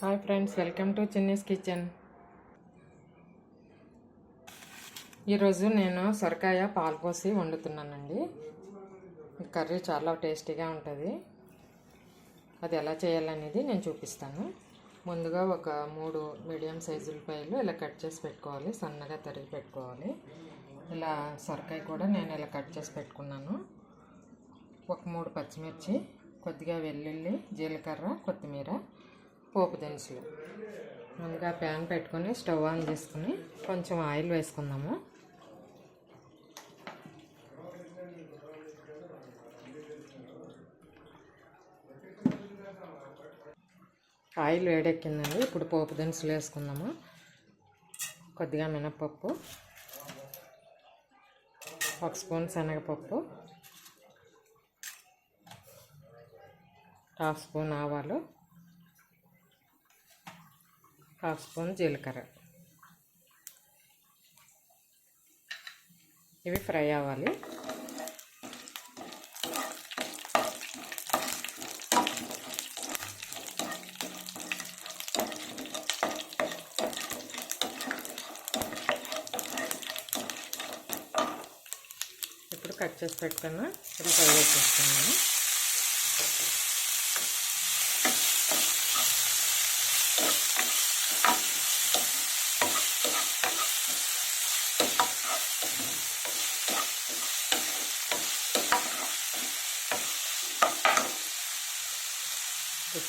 Hi friends, welcome to Chinni's kitchen. ఈరోజు నేను సొరకాయ పాలు పోసి వండుతున్నానండి. కర్రీ చాలా టేస్టీగా ఉంటుంది. అది ఎలా చేయాలనేది నేను చూపిస్తాను. ముందుగా ఒక 3 మీడియం సైజు ఉల్లిపాయలు ఇలా కట్ చేసి పెట్టుకోవాలి, సన్నగా తరిగి పెట్టుకోవాలి. ఇలా సొరకాయ కూడా నేను ఇలా కట్ చేసి పెట్టుకున్నాను. ఒక 3 పచ్చిమిర్చి, కొద్దిగా వెల్లుల్లి, జీలకర్ర, కొత్తిమీర, పోపు దినుసులు. ముందుగా ప్యాన్ పెట్టుకొని స్టవ్ ఆన్ చేసుకుని కొంచెం ఆయిల్ వేసుకుందాము. ఆయిల్ వేడెక్కిందండి. ఇప్పుడు పోపు దినుసులు వేసుకుందాము. కొద్దిగా మినపప్పు, 1 స్పూన్ శనగపప్పు, 1/2 స్పూన్ ఆవాలు, 1/2 స్పూన్ జీలకర్ర. ఇవి ఫ్రై అవ్వాలి. ఇప్పుడు కట్ చేసి పెట్టుకున్న ఉల్లిపాయ వేసేస్తున్నాను.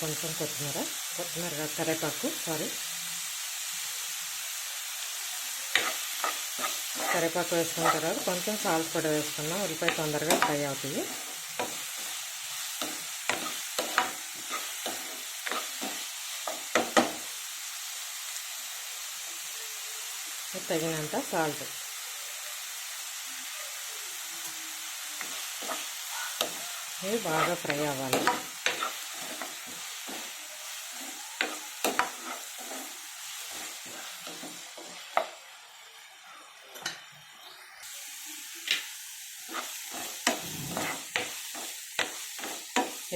కొంచెం కొత్తిమీర కరివేపాకు వేసుకున్న తర్వాత కొంచెం సాల్ట్ కూడా వేసుకున్నాం. ఉల్లిపాయ తొందరగా ఫ్రై అవుతుంది. తగినంత సాల్ట్. ఇవి బాగా ఫ్రై అవ్వాలి.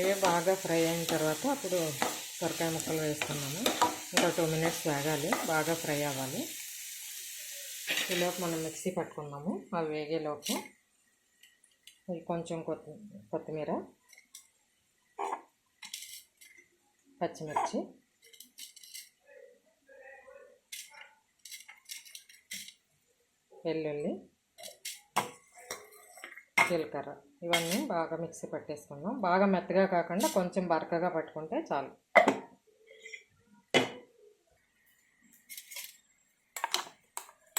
ఇవి బాగా ఫ్రై అయిన తర్వాత అప్పుడు సొరకాయ ముక్కలు వేసుకున్నాము. ఇంకా 2 మినిట్స్ వేగాలి, బాగా ఫ్రై అవ్వాలి. ఈలోపు మనం మిక్సీ పట్టుకున్నాము. అవి వేగేలోపు కొంచెం కొత్తిమీర, పచ్చిమిర్చి, వెల్లుల్లి, జీలకర్ర ఇవన్నీ బాగా మిక్సీ పట్టేసుకుందాం. బాగా మెత్తగా కాకుండా కొంచెం బరకగా పట్టుకుంటే చాలు.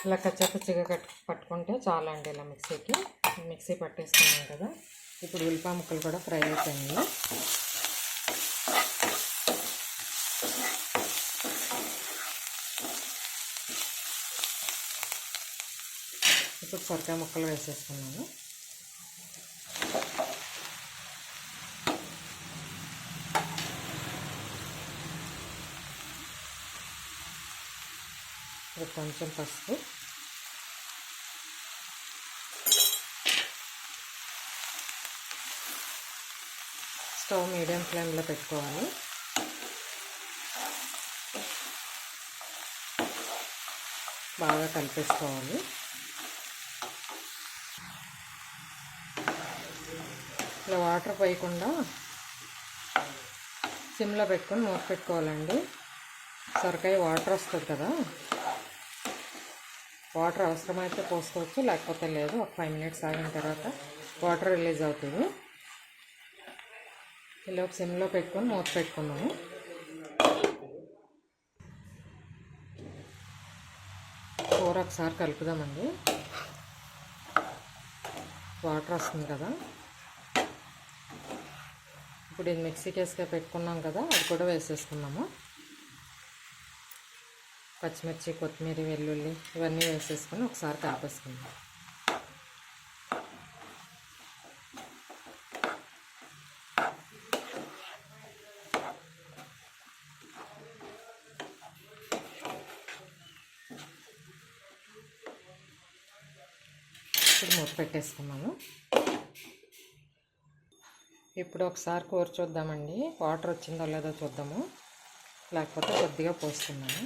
ఇలా కచ్చాపచ్చిగా పట్టుకుంటే చాలండి. ఇలా మిక్సీ పట్టేసుకున్నాం కదా. ఇప్పుడు ఉల్లిపాయ ముక్కలు కూడా ఫ్రై అయిపోయింది. ఇప్పుడు సొరకాయ ముక్కలు వేసేసుకున్నాను. ఇప్పుడు కొంచెం పసుపు, స్టవ్ మీడియం ఫ్లేమ్లో పెట్టుకోవాలి. బాగా కలిపేసుకోవాలి. ఇలా వాటర్ పోయకుండా సిమ్లో పెట్టుకొని మూత పెట్టుకోవాలండి. సొరకాయ వాటర్ వస్తుంది కదా, వాటర్ అవసరమైతే పోసుకోవచ్చు, లేకపోతే లేదు. ఒక 5 మినిట్స్ ఆగిన తర్వాత వాటర్ రిలీజ్ అవుతుంది. ఇలా సిమ్లో పెట్టుకొని మూత పెట్టుకున్నాము. కూర ఒకసారి కలుపుదామండి. వాటర్ వస్తుంది కదా. ఇప్పుడు ఇది మిక్సీ కేసుగా పెట్టుకున్నాం కదా, అది కూడా వేసేసుకున్నాము. పచ్చిమిర్చి, కొత్తిమీర, వెల్లుల్లి ఇవన్నీ వేసేసుకొని ఒకసారి కలిపేసుకుందాం. ఇప్పుడు మూత పెట్టేసుకున్నాము. ఇప్పుడు ఒకసారి కూర చూద్దామండి. వాటర్ వచ్చిందో లేదో చూద్దాము. లేకపోతే కొద్దిగా పోసుకున్నాను.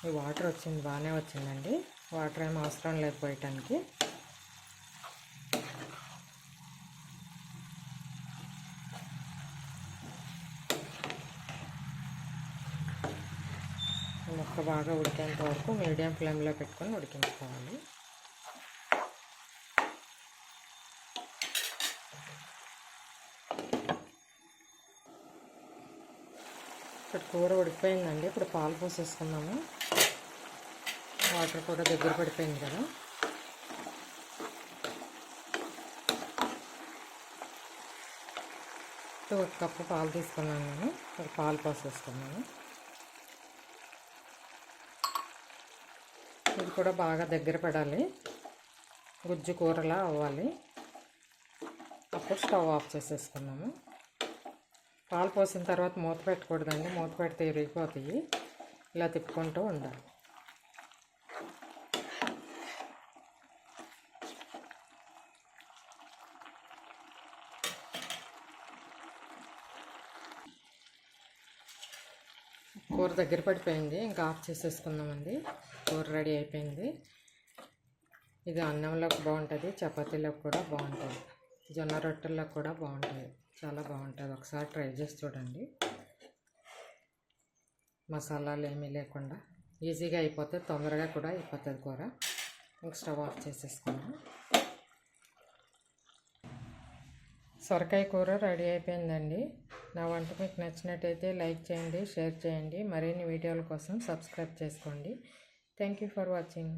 ఈ వాటర్ వచ్చింది, బాగానే వచ్చిందండి. వాటర్ ఏం అవసరం లేదు పోయటానికి. ముక్క బాగా ఉడికేంత వరకు మీడియం ఫ్లేమ్లో పెట్టుకొని ఉడికించుకోవాలి. ఇక్కడ కూర ఉడికిపోయిందండి. ఇప్పుడు పాలు పోసేసుకున్నాము. వాటర్ కూడా దగ్గర పడిపోయింది కదా. ఒక కప్పు పాలు తీసుకున్నాను నేను. ఒక పాలు పోసేసుకున్నాను. ఇది కూడా బాగా దగ్గర పడాలి, గుజ్జు కూరలా అవ్వాలి. అప్పుడు స్టవ్ ఆఫ్ చేసేసుకున్నాము. పాలు పోసిన తర్వాత మూత పెట్టకూడదండి, మూత పెడితే ఇరిగిపోతాయి. ఇలా తిప్పుకుంటూ ఉండాలి. కూర దగ్గర పడిపోయింది, ఇంకా ఆఫ్ చేసేసుకుందామండి. కూర రెడీ అయిపోయింది. ఇది అన్నంలోకి బాగుంటుంది, చపాతీలోకి కూడా బాగుంటుంది, జొన్న రొట్టెల్లోకి కూడా బాగుంటుంది. చాలా బాగుంటుంది. ఒకసారి ట్రై చేసి చూడండి. మసాలాలు ఏమీ లేకుండా ఈజీగా అయిపోతుంది, తొందరగా కూడా అయిపోతుంది కూర. ఇంక స్టవ్ ఆఫ్ చేసేసుకున్నాం. సొరకాయ కూర రెడీ అయిపోయిందండి. నా వంట మీకు నచ్చినట్టయితే లైక్ చేయండి, షేర్ చేయండి. మరిన్ని వీడియోల కోసం సబ్స్క్రైబ్ చేసుకోండి. Thank you for watching.